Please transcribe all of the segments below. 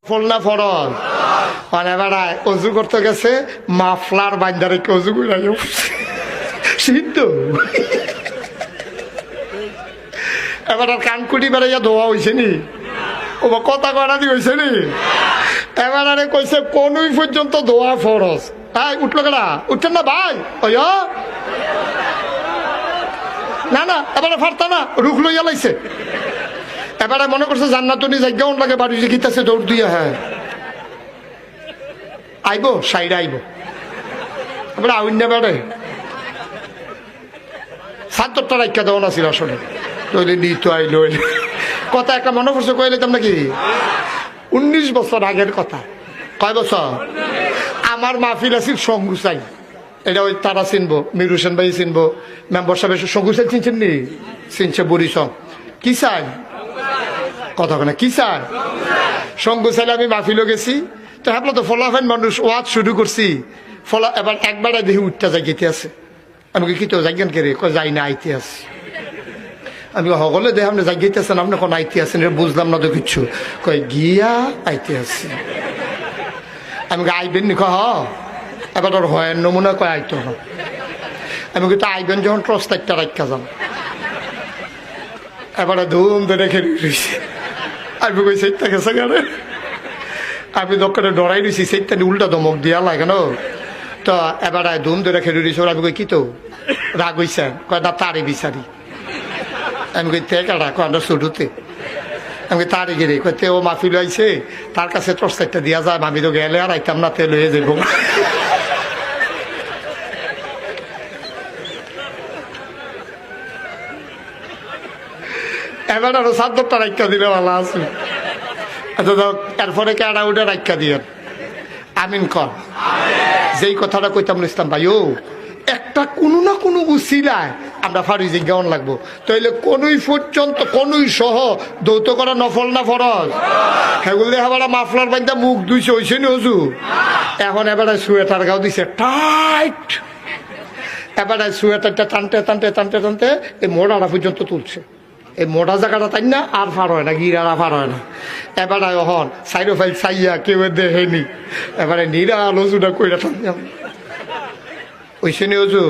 ফলনা ফরজ মানে বেড়ায় অজু করতে গেছে মাফলার বান্দারে অজু করে সিদ্ধ এবার আর কানকুটি বেড়াইয়া ধোয়া হয়েছে নি ও কথা করা দি হয়েছে নি এবার আরে কইছে কোনই পর্যন্ত ধোয়া ফরজ হ্যাঁ উঠলো কেনা উঠছেন না ভাই ওই না না এবারে ফারতা না রুখ লইয়া লাইছে এবারে মনে করছে জান্নাতুনি জায়গাও লাগে বাড়ি যে গীতাছে দৌড় দিয়ে হ্যাঁ আইব সাইডে আইব এবারে আউন্যা বেড়ে ৭০টা রাখা দেওয়া না ছিল আসলে তৈরি নিত আইলো কথা একটা মনে করছে কয়ে নিতাম নাকি ১৯ বছর আগের কথা কয় বছর আমার মাহফিল আছিল সঙ্গুসাই এটা ওই তারা চিনবো মির হোসেন ভাই চিনবো মেম্বার সাহেব সঙ্গুসাই চিনছেন নি চিনছে বুড়ি সং কি চাই কথা না কি চাই সঙ্গুসাইলে আমি মাহফিলও গেছি তো হ্যাঁ তো ফলাফেন মানুষ ওয়াজ শুরু করছি ফলা এবার একবারে দেখি উঠতে যাই গেতে আছে আমি কি তো যাইগেন কে রে যাই না আইতে আছে আমি সকলে দেখে আপনি জাগিয়েছেন আপনি কোন আইতে আছেন বুঝলাম না তো কিচ্ছু কয় গিয়া আইতে আসছি আমি আইবেন নি হ এবার ওর হয় নমুনা কয় আইতো হ আমি কিন্তু আইবেন যখন প্রস্তাবটা রাখা যান এবারে ধুম ধরে খেলে রয়েছে আমি কই সেইটা গেছে গানে আমি দোকানে ডরাই রয়েছি সেইটা উল্টা দমক দিয়া লাগে না তো এবারে ধুম ধরে খেলে রয়েছে আমি কই কি তো রাগ হইছে কয় না তারে বিচারি আমি কই তে কাটা কয়টা শুরুতে আমি তারে গেলে কইতে ও মাহফিল আইছে তার কাছে টর্চারটা দিয়া যায় আমি তো গেলে আর আইতাম না তেল হয়ে যাবো এবার আরো ৭০টা রাখা দিলে ভালো আছে এরপরে কেডা উঠে রাখা দিয়ে আমিন কর যেই কথাটা কইতাম ইসলাম ভাই ও একটা কোনো না কোনো উসিলায় আমরা ফারুজি গাউন লাগবো তাইলে কোনই পর্যন্ত কোনই সহ দৌত করা নফল না ফরজ সেগুলো এবার মাফলার বান্ধা মুখ ধুইছে হয়েছে নি অজু এখন এবারে সোয়েটার গাও দিছে টাইট এবারে সোয়েটারটা টানতে টানতে টানতে টানতে এই মোড়াটা পর্যন্ত তুলছে এই মোটা জায়গাটা তাই না আর ফার হয় না গিরারা ফার হয় না এবারে হন সাইডো ফাইল চাইয়া কেউ দেখেনি এবারে নিরা লজুটা কইরা টান ওইসে নি অজু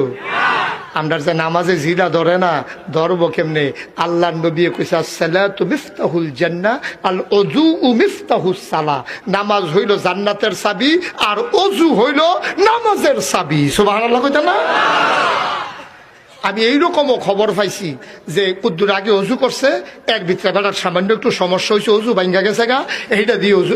আমরা যে নামাজে জিরা ধরে না ধরবো কেমনে আল্লাহ নবী কইছে আসসালাতু মিফতাহুল জান্নাহ আল ওযু মিফতাহুস সালাহ নামাজ হইল জান্নাতের চাবি আর ওযু হইল নামাজের চাবি সুবহানাল্লাহ কইতা না আমি এইরকমও খবর পাইছি যে কুদ্দুর আগে অজু করছে এর ভিতরে বেটার সামান্য একটু সমস্যা হয়েছে অজু ভাঙ্গা গেছে গা এইটা দিয়ে অজু